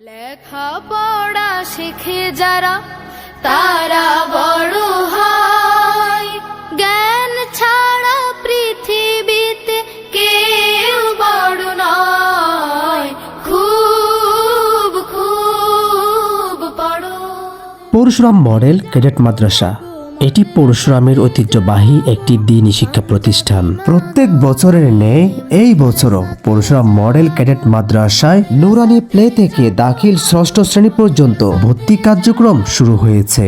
লেখাপড়া শিখে যারা তারা বড় হয়, জ্ঞান ছাড়া পৃথিবীতে কেউ বড় নয়। খুব খুব পড়ো। পরশুরাম মডেল ক্যাডেট মাদ্রাসা এটি পরশুরামের ঐতিহ্যবাহী একটি দ্বীনি শিক্ষা প্রতিষ্ঠান। প্রত্যেক বছরের ন্যায় এই বছরও পরশুরাম মডেল ক্যাডেট মাদ্রাসায় নুরানি প্লে থেকে দাখিল ষষ্ঠ শ্রেণী পর্যন্ত ভর্তি কার্যক্রম শুরু হয়েছে।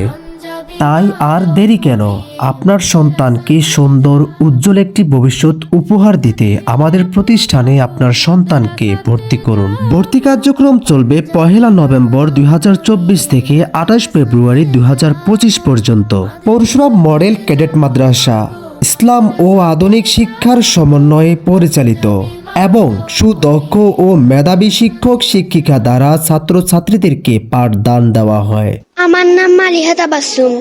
তাই আর দেরি কেন, আপনার সন্তানকে সুন্দর উজ্জ্বল একটি ভবিষ্যৎ উপহার দিতে আমাদের প্রতিষ্ঠানে আপনার সন্তানকে ভর্তি করুন। ভর্তি কার্যক্রম চলবে 1 নভেম্বর 2024 থেকে 28 ফেব্রুয়ারি 2025 পর্যন্ত। পরশুরাম মডেল ক্যাডেট মাদ্রাসা ইসলাম ও আধুনিক শিক্ষার সমন্বয়ে পরিচালিত এবং সুদক্ষ ও মেধাবী শিক্ষক শিক্ষিকা দ্বারা ছাত্রছাত্রীদেরকে পাঠদান দেওয়া হয়। আমার নাম মালিহা তাবাসসুম।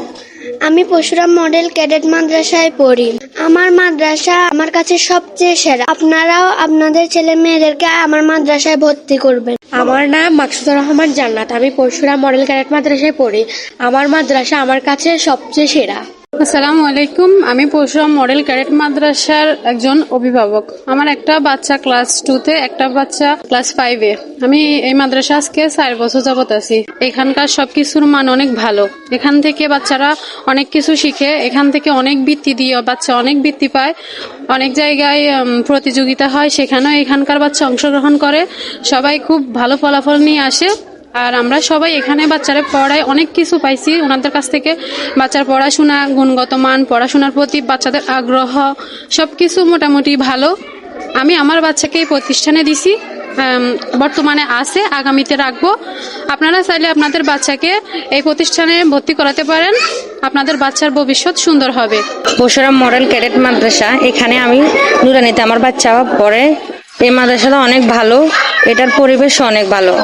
আমি পরশুরাম মডেল ক্যাডেট মাদ্রাসায় পড়ি। আমার মাদ্রাসা আমার কাছে সবচেয়ে সেরা। আপনারাও আপনাদের ছেলে মেয়েদেরকে আমার মাদ্রাসায় ভর্তি করবেন। আমার নাম মাকসুদুর রহমান জান্নাত। আমি পরশুরাম মডেল ক্যাডেট মাদ্রাসায় পড়ি। আমার মাদ্রাসা আমার কাছে সবচেয়ে সেরা। আসসালামু আলাইকুম। আমি পরশুরাম মডেল ক্যাডেট মাদ্রাসার একজন অভিভাবক। আমার একটা বাচ্চা ক্লাস 2-তে, একটা বাচ্চা ক্লাস 5-এ। আমি এই মাদ্রাসা আজকে 4 বছর যাবত আছি। এখানকার সবকিছুর মান অনেক ভালো। এখান থেকে বাচ্চারা অনেক কিছু শিখে, এখান থেকে অনেক বৃত্তি দিয়ে বাচ্চা অনেক বৃত্তি পায়। অনেক জায়গায় প্রতিযোগিতা হয়, সেখানেও এখানকার বাচ্চা অংশগ্রহণ করে। সবাই খুব ভালো ফলাফল নিয়ে আসে। আর আমরা সবাই এখানে বাচ্চারা পড়ায় অনেক কিছু পাইছি ওনাদের কাছ থেকে। বাচ্চার পড়াশোনা, গুণগত মান, পড়াশোনার প্রতি বাচ্চাদের আগ্রহ সবকিছু মোটামুটি ভালো। আমি আমার বাচ্চাকে এই প্রতিষ্ঠানে দিছি, বর্তমানে আছে, আগামীতে রাখবো। আপনারা চাইলে আপনাদের বাচ্চাকে এই প্রতিষ্ঠানে ভর্তি করাতে পারেন। আপনাদের বাচ্চার ভবিষ্যৎ সুন্দর হবে। পরশুরাম মডেল ক্যাডেট মাদ্রাসা, এখানে আমি নুরানিতে আমার বাচ্চা পড়ে। এই মাদ্রাসাটা অনেক ভালো, এটার পরিবেশ অনেক ভালো,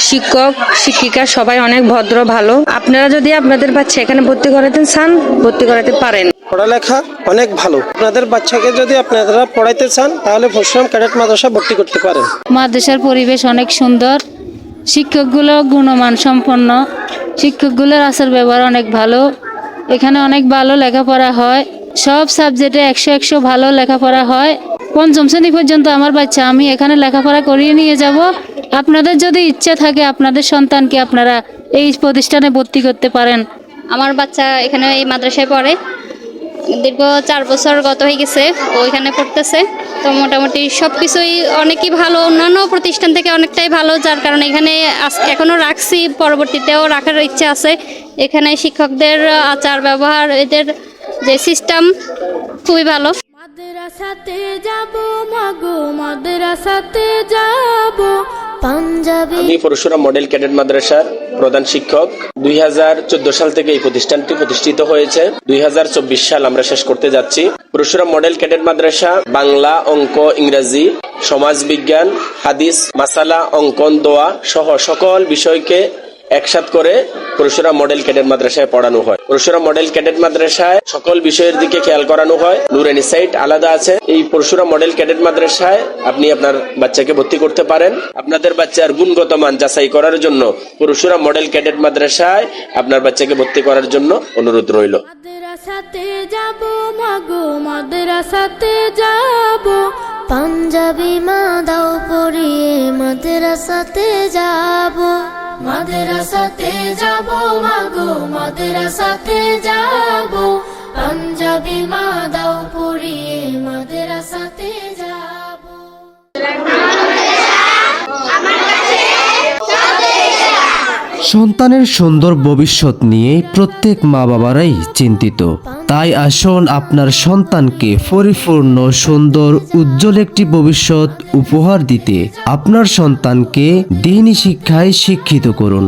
শিক্ষক শিক্ষিকা সবাই অনেক ভদ্র ভালো। আপনারা যদি আপনাদের বাচ্চা এখানে ভর্তি করাতে চান, ভর্তি করাতে পারেন। পড়ালেখা অনেক ভালো। আপনাদের বাচ্চাকে যদি আপনারা পড়াইতে চান তাহলে পরশুরাম ক্যাডেট মাদ্রাসা ভর্তি করতে পারেন। মাদ্রাসার পরিবেশ অনেক সুন্দর, শিক্ষকগুলো গুণমান সম্পন্ন, শিক্ষকগুলোর আচার ব্যবহার অনেক ভালো। এখানে অনেক ভালো লেখাপড়া হয়, সব সাবজেক্টে 100 ভালো লেখাপড়া হয়। 5ম শ্রেণী পর্যন্ত আমার বাচ্চা আমি এখানে লেখাপড়া করিয়ে নিয়ে যাব। আপনাদের যদি ইচ্ছা থাকে আপনাদের সন্তানকে আপনারা এই প্রতিষ্ঠানে ভর্তি করতে পারেন। আমার বাচ্চা এখানে এই মাদ্রাসায় পড়ে, দীর্ঘ 4 বছর গত হয়ে গেছে ও এখানে পড়তেছে। তো মোটামুটি সব কিছুই অনেকই ভালো, অন্যান্য প্রতিষ্ঠান থেকে অনেকটাই ভালো, যার কারণে এখানে এখনও রাখছি, পরবর্তীতেও রাখার ইচ্ছা আছে। এখানে শিক্ষকদের আচার ব্যবহার, এদের যে সিস্টেম খুবই ভালো। মাদ্রাসাতে যাব মাগো, মাদ্রাসাতে যাব পাঞ্জাবি। আমি পরশুরাম মডেল ক্যাডেট মাদ্রাসার প্রধান শিক্ষক। 2014 সাল থেকে এই প্রতিষ্ঠানটি প্রতিষ্ঠিত হয়েছে। 2024 সাল আমরা শেষ করতে যাচ্ছি। পরশুরাম মডেল ক্যাডেট মাদ্রাসা বাংলা, অঙ্ক, ইংরেজি, সমাজ বিজ্ঞান, হাদিস, মাসালা, অঙ্কন, দোয়া সহ সকল বিষয়কে একসাথ করে পরশুরাম মডেল ক্যাডেট মাদ্রাসায় পড়ানো হয়। পরশুরাম মডেল ক্যাডেট মাদ্রাসায় সকল বিষয়ের দিকে খেয়াল করানো হয়। নুরানি সাইট আলাদা আছে। এই পরশুরাম মডেল ক্যাডেট মাদ্রাসায় আপনি আপনার বাচ্চাকে ভর্তি করতে পারেন। আপনাদের বাচ্চার গুণগত মান যাচাই করার জন্য পরশুরাম মডেল ক্যাডেট মাদ্রাসায় আপনার বাচ্চাকে ভর্তি করার জন্য অনুরোধ রইল। মাদ্রাসাতে যাব মাগো, মাদ্রাসাতে যাব পাঞ্জাবি মা দাও পরিয়ে মাদ্রাসাতে যাব। মাদ্রাসাতে যাব মাগো, মাদ্রাসাতে যাব পাঞ্জাবি মা দাও পরিয়ে মাদ্রাসাতে যাব। সন্তানের সুন্দর ভবিষ্যৎ নিয়ে প্রত্যেক মা বাবারাই চিন্তিত। তাই আসুন আপনার সন্তানকে পরিপূর্ণ সুন্দর উজ্জ্বল একটি ভবিষ্যৎ উপহার দিতে আপনার সন্তানকে দ্বীনি শিক্ষায় শিক্ষিত করুন।